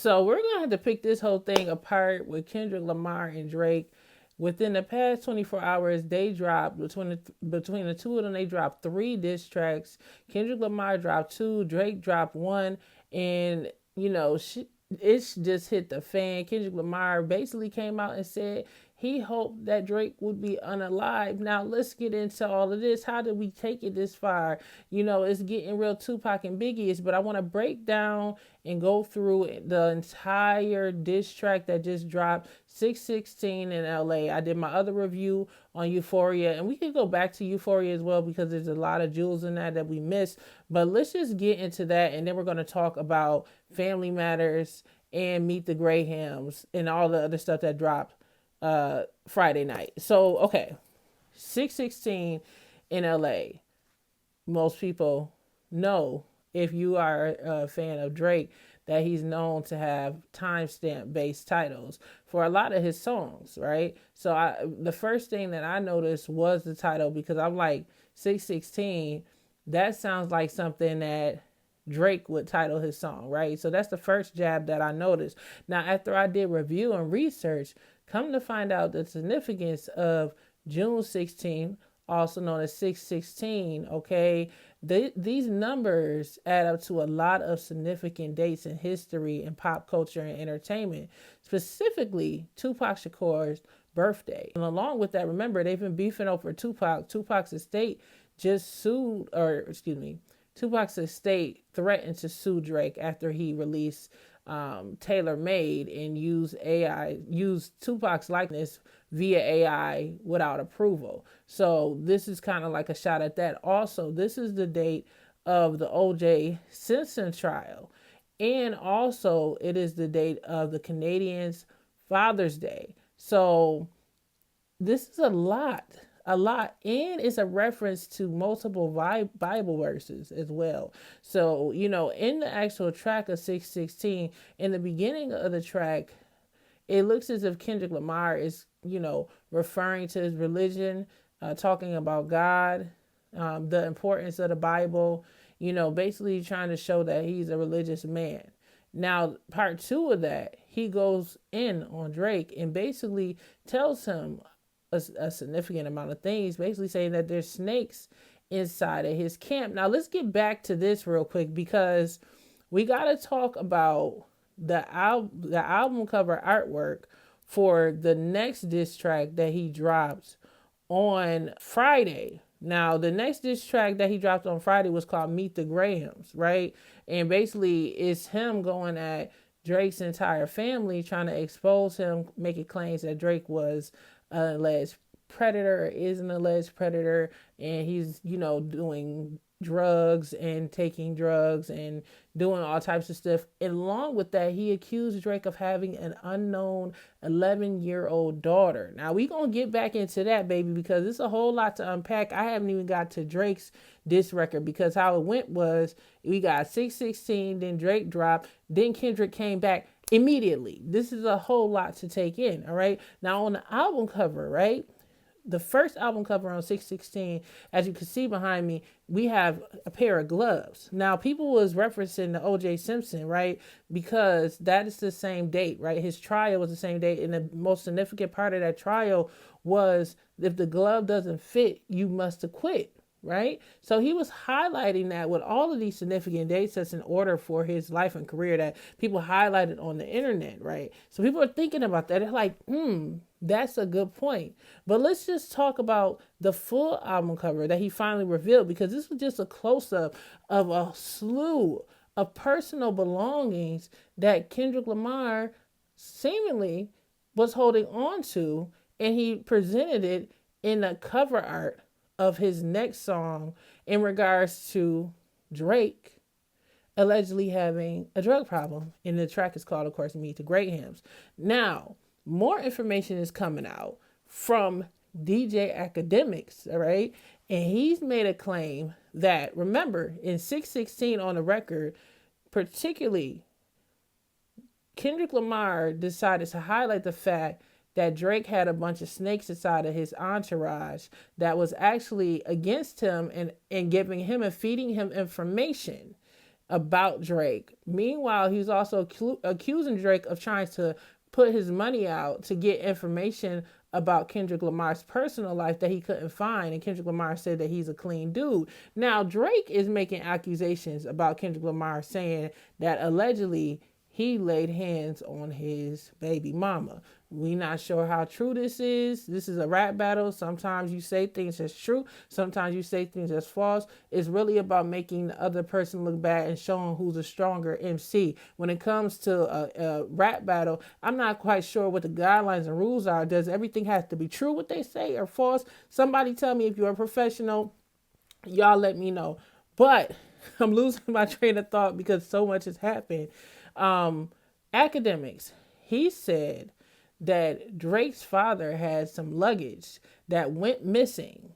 So we're going to have to pick this whole thing apart with Kendrick Lamar and Drake. Within the past 24 hours, they dropped between the two of them. They dropped 3 diss tracks. Kendrick Lamar dropped 2. Drake dropped 1, and it's just hit the fan. Kendrick Lamar basically came out and said he hoped that Drake would be unalive. Now let's get into all of this. How did we take it this far? It's getting real Tupac and Biggie's, but I want to break down and go through the entire diss track that just dropped, 616 in LA. I did my other review on Euphoria, and we can go back to Euphoria as well because there's a lot of jewels in that we missed. But let's just get into that, and then we're going to talk about Family Matters and Meet the Grahams and all the other stuff that dropped Friday night. So, okay, 616 in LA. Most people know, if you are a fan of Drake, that he's known to have timestamp based titles for a lot of his songs, right? So the first thing that I noticed was the title, because I'm like, 616, that sounds like something that Drake would title his song, right? So that's the first jab that I noticed. Now, after I did review and research, come to find out the significance of June 16th, also known as 616, okay? These numbers add up to a lot of significant dates in history and pop culture and entertainment, specifically Tupac Shakur's birthday. And along with that, remember, they've been beefing over Tupac. Tupac's estate Tupac's estate threatened to sue Drake after he released Tailor Made and used Tupac's likeness via AI without approval. So this is kind of like a shot at that. Also, this is the date of the O.J. Simpson trial. And also, it is the date of the Canadians' Father's Day. So this is a lot. And it's a reference to multiple Bible verses as well. So, in the actual track of 616, in the beginning of the track, it looks as if Kendrick Lamar is, referring to his religion, talking about God, the importance of the Bible, basically trying to show that he's a religious man. Now, part 2 of that, he goes in on Drake and basically tells him a significant amount of things, basically saying that there's snakes inside of his camp. Now, let's get back to this real quick, because we got to talk about the album cover artwork for the next diss track that he dropped on Friday. Now, the next diss track that he dropped on Friday was called Meet the Grahams, right? And basically, it's him going at Drake's entire family, trying to expose him, making claims that Drake was an alleged predator or is an alleged predator, and he's doing drugs and taking drugs and doing all types of stuff. And along with that, he accused Drake of having an unknown 11-year-old daughter. Now, we gonna get back into that, baby, because it's a whole lot to unpack. I haven't even got to Drake's diss record, because how it went was, we got 616, then Drake dropped, then Kendrick came back immediately. This is a whole lot to take in, all right? Now, on the album cover, right? The first album cover on 616, as you can see behind me, we have a pair of gloves. Now, people was referencing the O.J. Simpson, right? Because that is the same date, right? His trial was the same date. And the most significant part of that trial was, if the glove doesn't fit, you must acquit, right? So he was highlighting that with all of these significant dates that's in order for his life and career that people highlighted on the internet, right? So people are thinking about that. They're like, that's a good point. But let's just talk about the full album cover that he finally revealed, because this was just a close-up of a slew of personal belongings that Kendrick Lamar seemingly was holding on to, and he presented it in the cover art of his next song in regards to Drake allegedly having a drug problem. And the track is called, of course, Meet the Grahams. Now, more information is coming out from DJ Academics, all right? And he's made a claim that, remember, in 616 on the record, particularly, Kendrick Lamar decided to highlight the fact that Drake had a bunch of snakes inside of his entourage that was actually against him and giving him and feeding him information about Drake. Meanwhile, he's also accusing Drake of trying to put his money out to get information about Kendrick Lamar's personal life that he couldn't find. And Kendrick Lamar said that he's a clean dude. Now, Drake is making accusations about Kendrick Lamar, saying that allegedly he laid hands on his baby mama. We not sure how true this is. This is a rap battle. Sometimes you say things that's true. Sometimes you say things that's false. It's really about making the other person look bad and showing who's a stronger MC. When it comes to a rap battle, I'm not quite sure what the guidelines and rules are. Does everything have to be true what they say or false? Somebody tell me if you're a professional. Y'all let me know. But I'm losing my train of thought because so much has happened. Academics. He said that Drake's father had some luggage that went missing.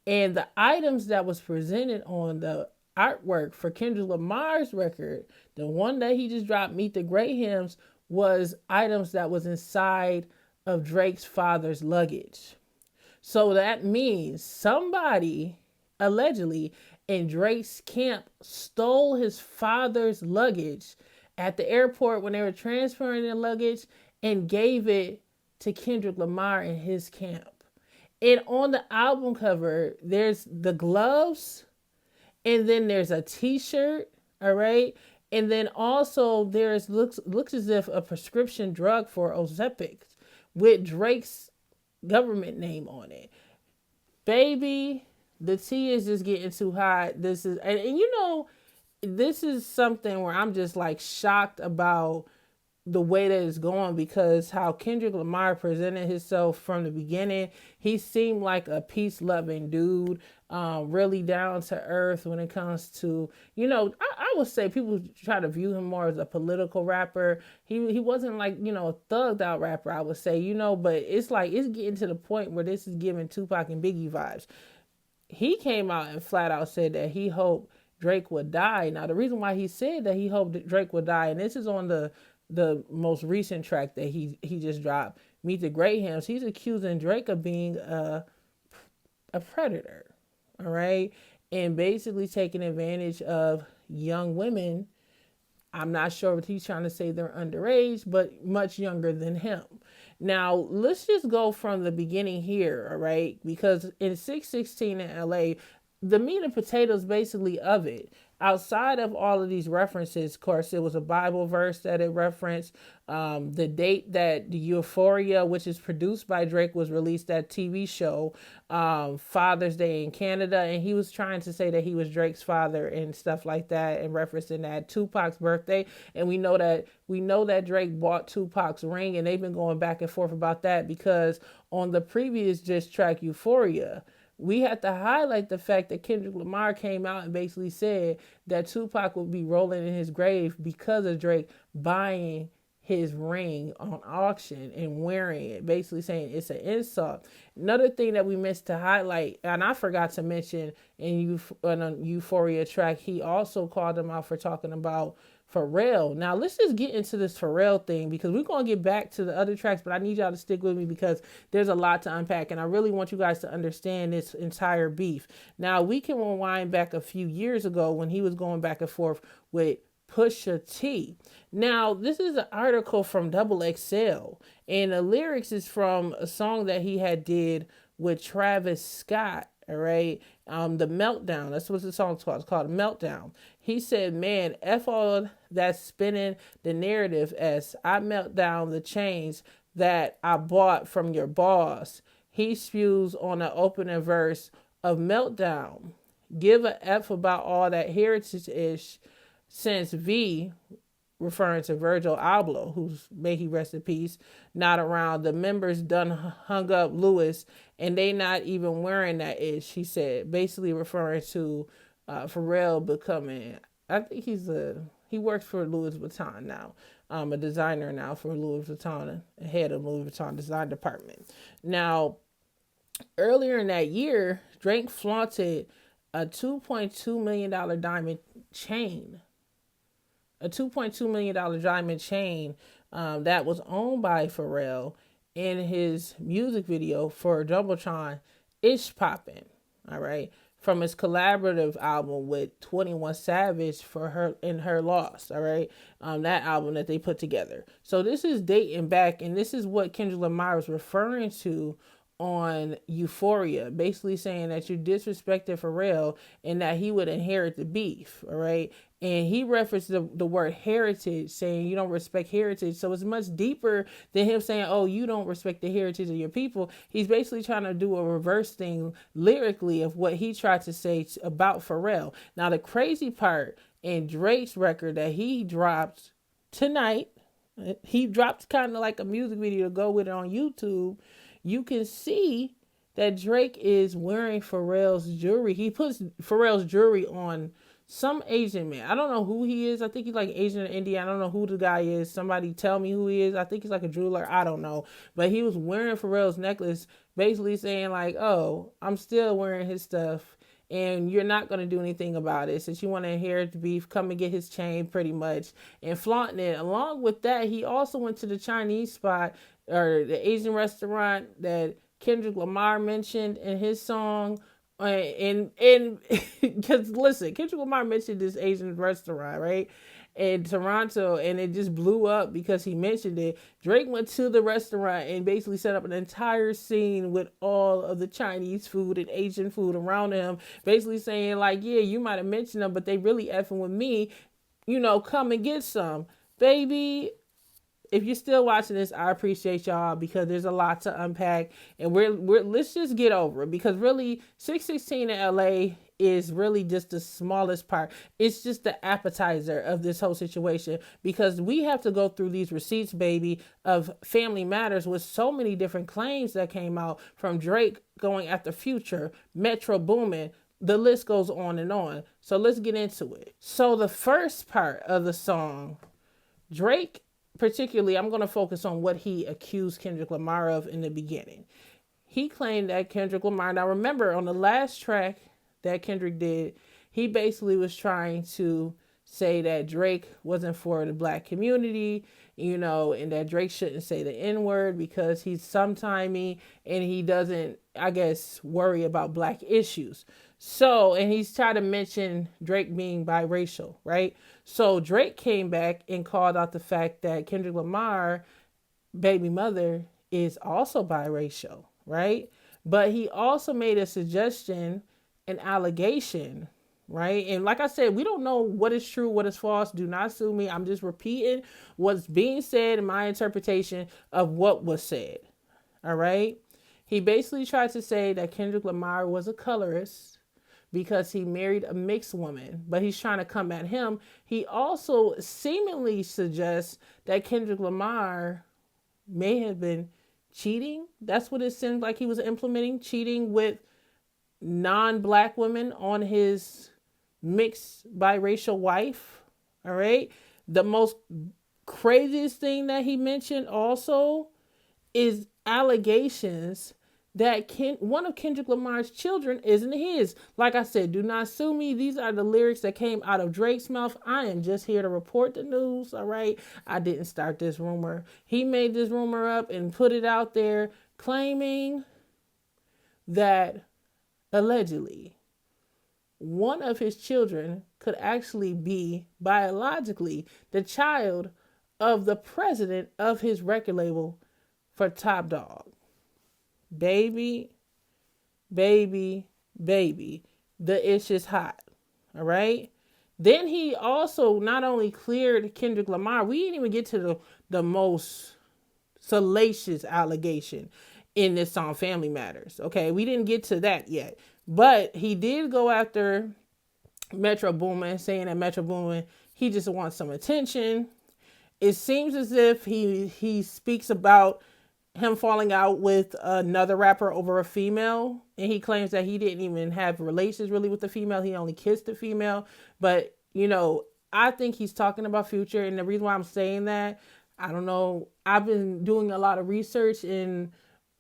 And the items that was presented on the artwork for Kendrick Lamar's record, the one that he just dropped, Meet the Grahams, was items that was inside of Drake's father's luggage. So that means somebody, allegedly, in Drake's camp stole his father's luggage at the airport when they were transferring their luggage and gave it to Kendrick Lamar in his camp. And on the album cover, there's the gloves, and then there's a t-shirt, all right? And then also there's looks as if a prescription drug for Ozempic with Drake's government name on it. Baby, the tea is just getting too hot. This is, and you know, this is something where I'm just like shocked about the way that it's going, because how Kendrick Lamar presented himself from the beginning, he seemed like a peace-loving dude, really down to earth when it comes to, you know, I would say people try to view him more as a political rapper. He wasn't like, you know, a thugged out rapper, I would say, you know, but it's like, it's getting to the point where this is giving Tupac and Biggie vibes. He came out and flat out said that he hoped Drake would die. Now, the reason why he said that he hoped that Drake would die, and this is on the most recent track that he just dropped, Meet the Grahams, he's accusing Drake of being a predator, all right? And basically taking advantage of young women. I'm not sure what he's trying to say, they're underage, but much younger than him. Now, let's just go from the beginning here, all right? Because in 616 in LA, the meat and potatoes basically of it, outside of all of these references, of course, it was a Bible verse that it referenced. The date that the Euphoria, which is produced by Drake, was released, that TV show, Father's Day in Canada. And he was trying to say that he was Drake's father and stuff like that, and referencing that Tupac's birthday. And we know that Drake bought Tupac's ring, and they've been going back and forth about that, because on the previous diss track, Euphoria, we had to highlight the fact that Kendrick Lamar came out and basically said that Tupac would be rolling in his grave because of Drake buying his ring on auction and wearing it, basically saying it's an insult. Another thing that we missed to highlight, and I forgot to mention in a Euphoria track, he also called him out for talking about Pharrell. Now, let's just get into this Pharrell thing, because we're going to get back to the other tracks, but I need y'all to stick with me because there's a lot to unpack, and I really want you guys to understand this entire beef. Now, we can rewind back a few years ago when he was going back and forth with Pusha T. Now, this is an article from Double XL, and the lyrics is from a song that he had did with Travis Scott. All right. The Meltdown. That's what the song's called. It's called Meltdown. He said, man, F all that's spinning the narrative as I melt down the chains that I bought from your boss. He spews on an opening verse of Meltdown. Give a F about all that heritage-ish, since V, referring to Virgil Abloh, who's, may he rest in peace, not around. The members done hung up Lewis, and they not even wearing that ish, he said, basically referring to Pharrell becoming, I think he works for Louis Vuitton now, a designer now for Louis Vuitton, head of Louis Vuitton design department. Now, earlier in that year, Drake flaunted a $2.2 million diamond chain. A $2.2 million diamond chain that was owned by Pharrell in his music video for Jumbotron, Ish Poppin'. All right. from his collaborative album with 21 Savage for Her and Her Lost, all right? That album that they put together. So this is dating back, and this is what Kendrick Lamar was referring to on Euphoria, basically saying that you disrespected Pharrell and that he would inherit the beef, all right? And he referenced the word heritage, saying you don't respect heritage. So it's much deeper than him saying, oh, you don't respect the heritage of your people. He's basically trying to do a reverse thing lyrically of what he tried to say about Pharrell. Now, the crazy part in Drake's record that he dropped tonight, he dropped kind of like a music video to go with it on YouTube. You can see that Drake is wearing Pharrell's jewelry. He puts Pharrell's jewelry on some Asian man. I don't know who he is. I think he's like Asian or Indian. I don't know who the guy is. Somebody tell me who he is. I think he's like a jeweler. I don't know. But he was wearing Pharrell's necklace, basically saying like, oh, I'm still wearing his stuff and you're not going to do anything about it. Since you want to inherit the beef, come and get his chain pretty much, and flaunting it. Along with that, he also went to the Chinese spot or the Asian restaurant that Kendrick Lamar mentioned in his song. And because listen, Kendrick Lamar mentioned this Asian restaurant, right, in Toronto, and it just blew up because he mentioned it. Drake went to the restaurant and basically set up an entire scene with all of the Chinese food and Asian food around him, basically saying like, yeah, you might have mentioned them, but they really effing with me, you know, come and get some, baby. If you're still watching this, I appreciate y'all because there's a lot to unpack, and we're let's just get over it, because really 616 in LA is really just the smallest part. It's just the appetizer of this whole situation, because we have to go through these receipts, baby, of Family Matters with so many different claims that came out from Drake going after Future, Metro Boomin. The list goes on and on. So let's get into it. So the first part of the song, Drake, particularly, I'm going to focus on what he accused Kendrick Lamar of in the beginning. He claimed that Kendrick Lamar, now remember on the last track that Kendrick did, he basically was trying to say that Drake wasn't for the black community, you know, and that Drake shouldn't say the N-word because he's sometimey and he doesn't, I guess, worry about black issues. So, and he's trying to mention Drake being biracial, right? So Drake came back and called out the fact that Kendrick Lamar, baby mother, is also biracial, right? But he also made a suggestion, an allegation, right? And like I said, we don't know what is true, what is false. Do not sue me. I'm just repeating what's being said in my interpretation of what was said, all right? He basically tried to say that Kendrick Lamar was a colorist because he married a mixed woman, but he's trying to come at him. He also seemingly suggests that Kendrick Lamar may have been cheating. That's what it seemed like he was implementing, cheating with non-black women on his mixed biracial wife. All right. The most craziest thing that he mentioned also is allegations that one of Kendrick Lamar's children isn't his. Like I said, do not sue me. These are the lyrics that came out of Drake's mouth. I am just here to report the news, all right? I didn't start this rumor. He made this rumor up and put it out there, claiming that allegedly one of his children could actually be biologically the child of the president of his record label for Top Dog. Baby, the itch is hot. All right. Then he also not only cleared Kendrick Lamar, we didn't even get to the most salacious allegation in this song, Family Matters. Okay. We didn't get to that yet, but he did go after Metro Boomin, saying that Metro Boomin, he just wants some attention. It seems as if he speaks about him falling out with another rapper over a female, and he claims that he didn't even have relations really with the female. He only kissed the female. But, you know, I think he's talking about Future, and the reason why I'm saying that, I don't know, I've been doing a lot of research, and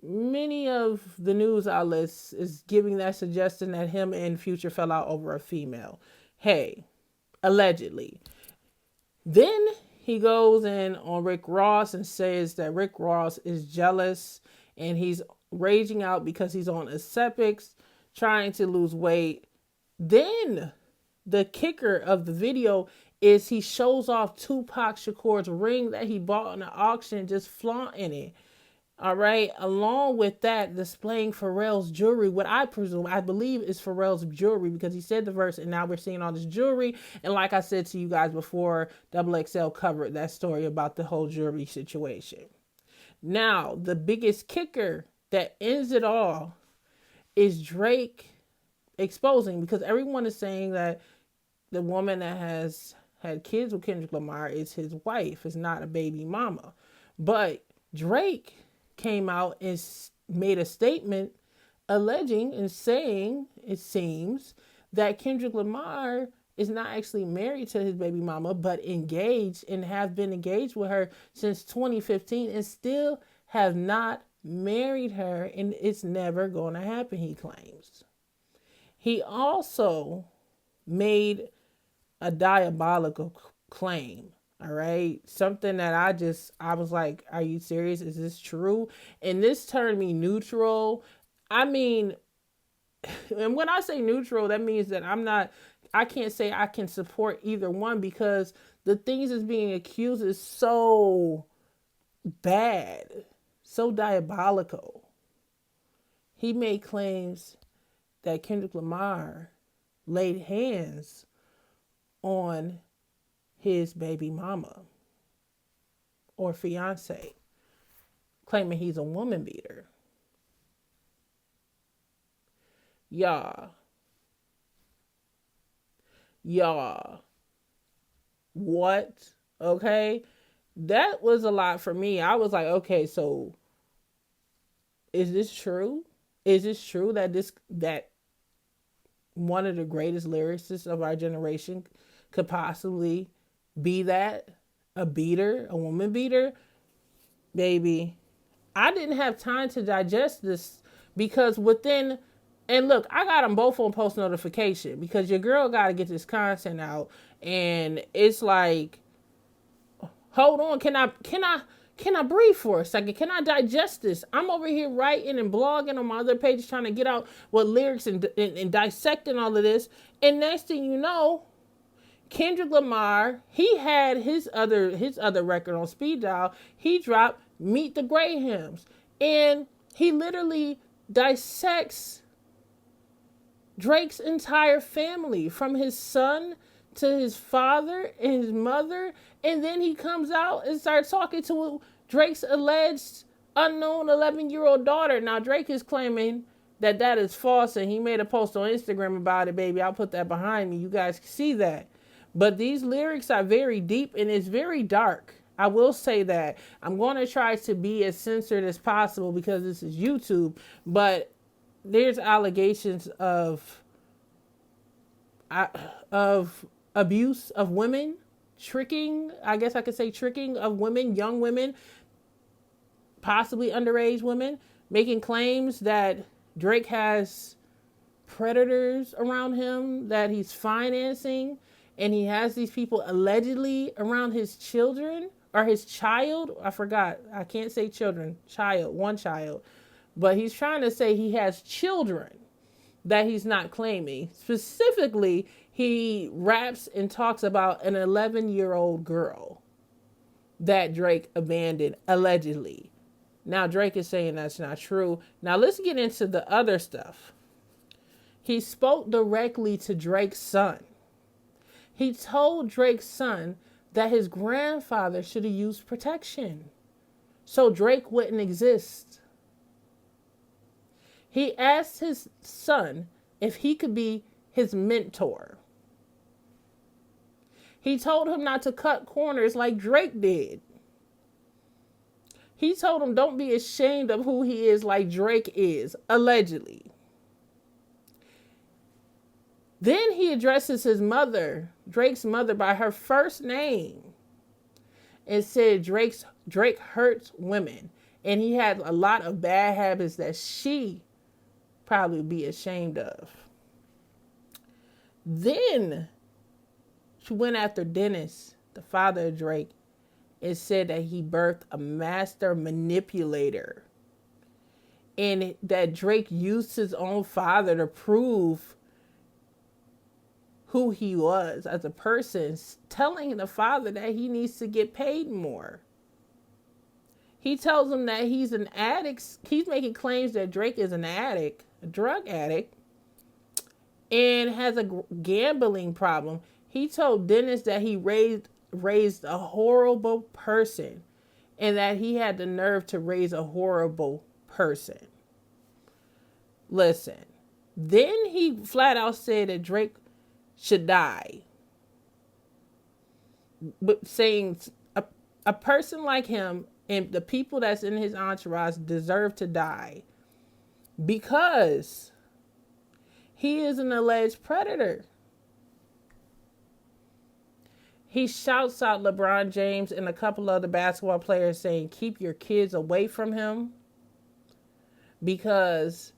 many of the news outlets is giving that suggestion that him and Future fell out over a female. Hey, allegedly. Then he goes in on Rick Ross and says that Rick Ross is jealous and he's raging out because he's on Ozempic, trying to lose weight. Then the kicker of the video is he shows off Tupac Shakur's ring that he bought in the auction, just flaunting it. All right. Along with that, displaying Pharrell's jewelry, what I believe is Pharrell's jewelry, because he said the verse and now we're seeing all this jewelry. And like I said to you guys before, Double XL covered that story about the whole jewelry situation. Now, the biggest kicker that ends it all is Drake exposing, because everyone is saying that the woman that has had kids with Kendrick Lamar is his wife, is not a baby mama. But Drake came out and made a statement alleging and saying, it seems, that Kendrick Lamar is not actually married to his baby mama, but engaged and have been engaged with her since 2015 and still have not married her, and it's never going to happen, he claims. He also made a diabolical claim. All right. Something that I was like, are you serious? Is this true? And this turned me neutral. I mean, and when I say neutral, that means that I can't say I can support either one, because the things that's being accused is so bad, so diabolical. He made claims that Kendrick Lamar laid hands on his baby mama or fiance, claiming he's a woman beater. Y'all, what? Okay, that was a lot for me. I was like, okay, so is this true? Is this true that one of the greatest lyricists of our generation could possibly be that? A beater, a woman beater? Baby, I didn't have time to digest this, because within, and look, I got them both on post notification, because your girl got to get this content out, and it's like, hold on, can I breathe for a second? Can I digest this? I'm over here writing and blogging on my other pages, trying to get out what lyrics and dissecting all of this. And next thing you know, Kendrick Lamar, he had his other record on speed dial. He dropped Meet the Grahams, and he literally dissects Drake's entire family, from his son to his father and his mother. And then he comes out and starts talking to Drake's alleged unknown 11-year-old daughter. Now, Drake is claiming that is false, and he made a post on Instagram about it, baby. I'll put that behind me. You guys can see that. But these lyrics are very deep, and it's very dark. I will say that. I'm going to try to be as censored as possible, because this is YouTube. But there's allegations of abuse of women, tricking, I guess I could say tricking of women, young women, possibly underage women, making claims that Drake has predators around him that he's financing, and he has these people allegedly around his children, or his child. I forgot. I can't say children. Child. One child. But he's trying to say he has children that he's not claiming. Specifically, he raps and talks about an 11-year-old girl that Drake abandoned, allegedly. Now, Drake is saying that's not true. Now, let's get into the other stuff. He spoke directly to Drake's son. He told Drake's son that his grandfather should have used protection, so Drake wouldn't exist. He asked his son if he could be his mentor. He told him not to cut corners like Drake did. He told him don't be ashamed of who he is like Drake is, allegedly. Then he addresses his mother, Drake's mother, by her first name, and said Drake hurts women, and he had a lot of bad habits that she probably would be ashamed of. Then she went after Dennis, the father of Drake, and said that he birthed a master manipulator, and that Drake used his own father to prove who he was as a person, telling the father that he needs to get paid more. He tells him that he's an addict. He's making claims that Drake is an addict, a drug addict, and has a gambling problem. He told Dennis that he raised a horrible person and that he had the nerve to raise a horrible person. Listen, then he flat out said that Drake should die. But saying a person like him and the people that's in his entourage deserve to die because he is an alleged predator. He shouts out LeBron James and a couple other basketball players saying, keep your kids away from him because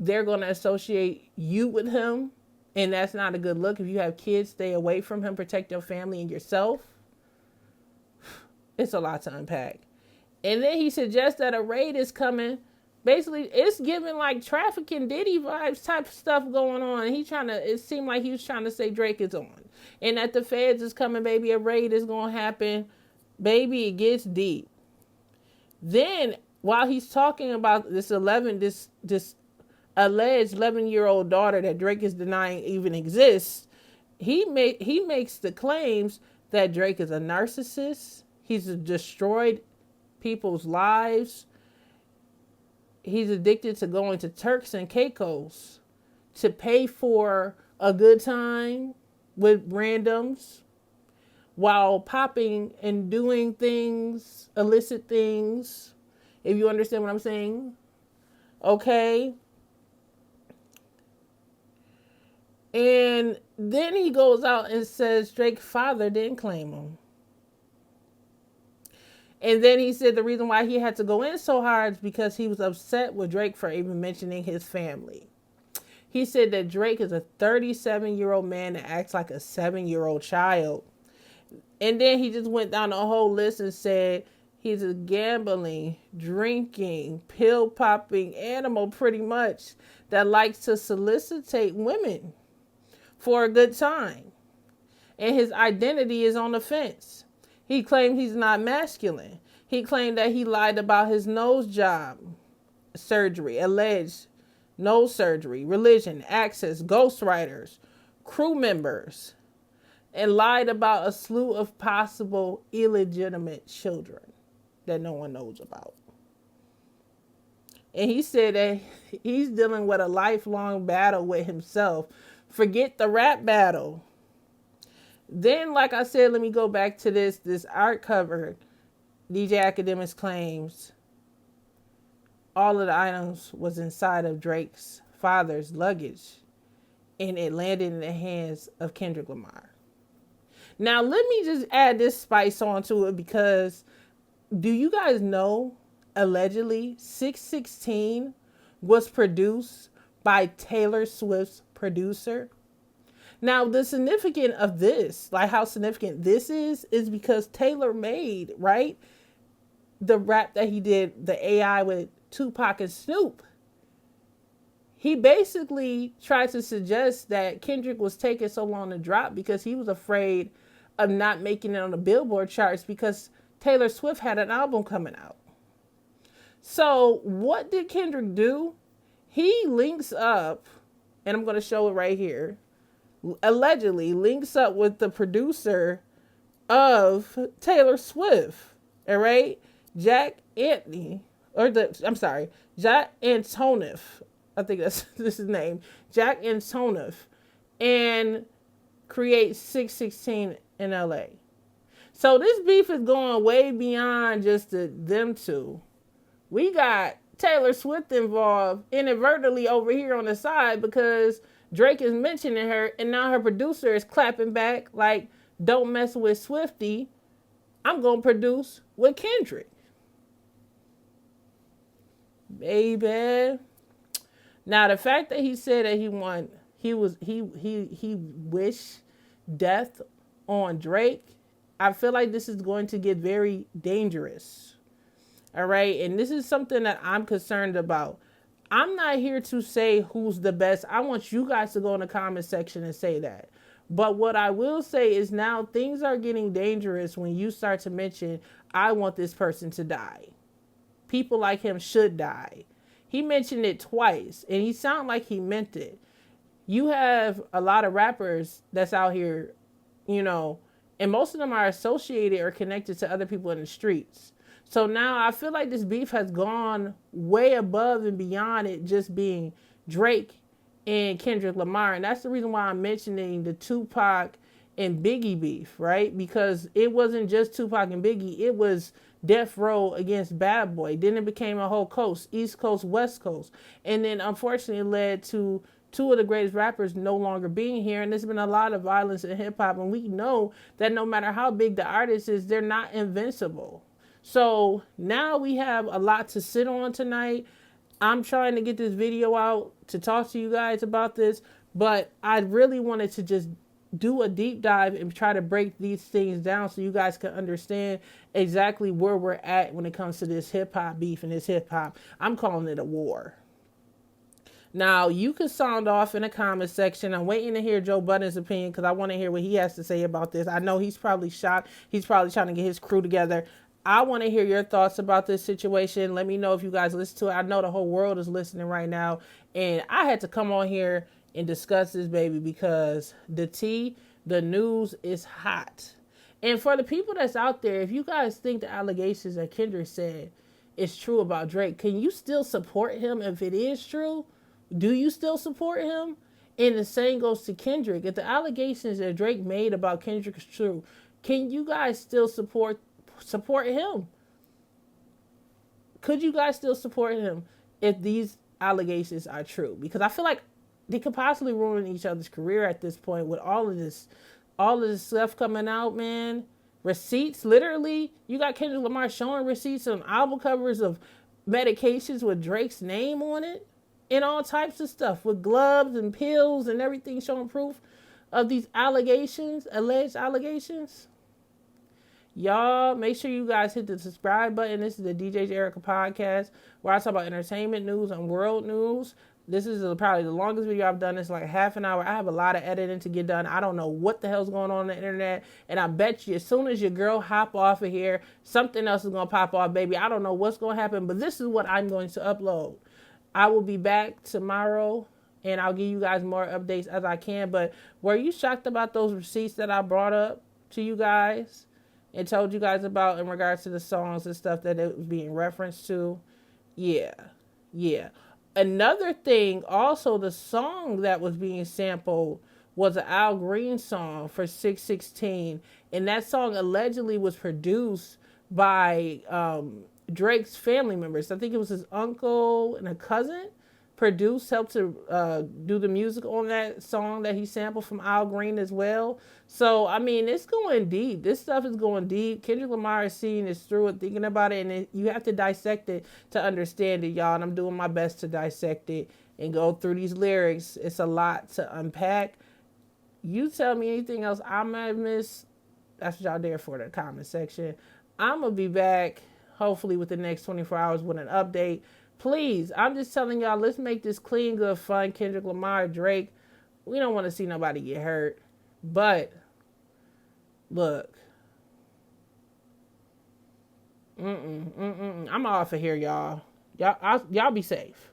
they're going to associate you with him. And that's not a good look. If you have kids, stay away from him, protect your family and yourself. It's a lot to unpack. And then he suggests that a raid is coming. Basically, it's giving like trafficking Diddy vibes type of stuff going on. It seemed like he was trying to say Drake is on. And that the feds is coming, baby, a raid is going to happen. Baby, it gets deep. Then, while he's talking about this alleged 11-year-old daughter that Drake is denying even exists, he makes the claims that Drake is a narcissist. He's destroyed people's lives. He's addicted to going to Turks and Caicos to pay for a good time with randoms while popping and doing things, illicit things, if you understand what I'm saying. Okay. And then he goes out and says Drake's father didn't claim him. And then he said the reason why he had to go in so hard is because he was upset with Drake for even mentioning his family. He said that Drake is a 37-year-old man that acts like a 7-year-old child. And then he just went down the whole list and said he's a gambling, drinking, pill-popping animal pretty much that likes to solicitate women for a good time. And his identity is on the fence. He claimed he's not masculine. He claimed that he lied about his nose job surgery, alleged nose surgery, religion, access, ghostwriters, crew members, and lied about a slew of possible illegitimate children that no one knows about. And he said that he's dealing with a lifelong battle with himself. Forget the rap battle. Then, like I said, let me go back to this art cover. DJ Academics claims all of the items was inside of Drake's father's luggage, and it landed in the hands of Kendrick Lamar. Now, let me just add this spice onto it because do you guys know, allegedly, 616 was produced by Taylor Swift's producer? Now, the significance of this, like how significant this is because Taylor made, right, the rap that he did, the AI with Tupac and Snoop. He basically tried to suggest that Kendrick was taking so long to drop because he was afraid of not making it on the Billboard charts because Taylor Swift had an album coming out. So what did Kendrick do? He links up, and I'm going to show it right here, allegedly links up with the producer of Taylor Swift, all right? Jack Antonoff. I think this is his name. Jack Antonoff. And create 616 in LA. So this beef is going way beyond just them two. We got Taylor Swift involved inadvertently over here on the side because Drake is mentioning her, and now her producer is clapping back like, don't mess with Swiftie. I'm going to produce with Kendrick. Baby. Now, the fact that he said that he wished death on Drake, I feel like this is going to get very dangerous. All right. And this is something that I'm concerned about. I'm not here to say who's the best. I want you guys to go in the comment section and say that. But what I will say is now things are getting dangerous when you start to mention, I want this person to die. People like him should die. He mentioned it twice, and he sounded like he meant it. You have a lot of rappers that's out here, and most of them are associated or connected to other people in the streets. So now I feel like this beef has gone way above and beyond it just being Drake and Kendrick Lamar. And that's the reason why I'm mentioning the Tupac and Biggie beef, right? Because it wasn't just Tupac and Biggie. It was Death Row against Bad Boy. Then it became a whole coast, East Coast, West Coast. And then unfortunately it led to two of the greatest rappers no longer being here. And there's been a lot of violence in hip hop. And we know that no matter how big the artist is, they're not invincible. So now we have a lot to sit on tonight. I'm trying to get this video out to talk to you guys about this, but I really wanted to just do a deep dive and try to break these things down so you guys can understand exactly where we're at when it comes to this hip hop beef and this hip hop. I'm calling it a war. Now, you can sound off in the comment section. I'm waiting to hear Joe Budden's opinion because I want to hear what he has to say about this. I know he's probably shocked. He's probably trying to get his crew together. I want to hear your thoughts about this situation. Let me know if you guys listen to it. I know the whole world is listening right now. And I had to come on here and discuss this, baby, because the news is hot. And for the people that's out there, if you guys think the allegations that Kendrick said is true about Drake, can you still support him if it is true? Do you still support him? And the same goes to Kendrick. If the allegations that Drake made about Kendrick is true, can you guys still support him? Could you guys still support him if these allegations are true? Because I feel like they could possibly ruin each other's career at this point with all of this stuff coming out, man. Receipts, literally, you got Kendrick Lamar showing receipts on album covers of medications with Drake's name on it and all types of stuff with gloves and pills and everything showing proof of these allegations, alleged allegations. Y'all, make sure you guys hit the subscribe button. This is the DJ Erica podcast where I talk about entertainment news and world news. This is probably the longest video I've done. It's like half an hour. I have a lot of editing to get done. I don't know what the hell's going on the internet. And I bet you as soon as your girl hop off of here, something else is going to pop off, baby. I don't know what's going to happen, but this is what I'm going to upload. I will be back tomorrow and I'll give you guys more updates as I can. But were you shocked about those receipts that I brought up to you guys and told you guys about in regards to the songs and stuff that it was being referenced to? Yeah. Another thing, also the song that was being sampled was an Al Green song for 616. And that song allegedly was produced by Drake's family members. I think it was his uncle and a cousin helped to do the music on that song that he sampled from Al Green as well. So, I mean, it's going deep. This stuff is going deep. Kendrick Lamar is seeing this through and thinking about it, and you have to dissect it to understand it, y'all. And I'm doing my best to dissect it and go through these lyrics. It's a lot to unpack. You tell me anything else I might have missed. That's what y'all there for, the comment section. I'm going to be back, hopefully, with the next 24 hours with an update. Please, I'm just telling y'all, let's make this clean, good, fun. Kendrick Lamar, Drake. We don't want to see nobody get hurt. But, look. I'm off of here, y'all. Y'all be safe.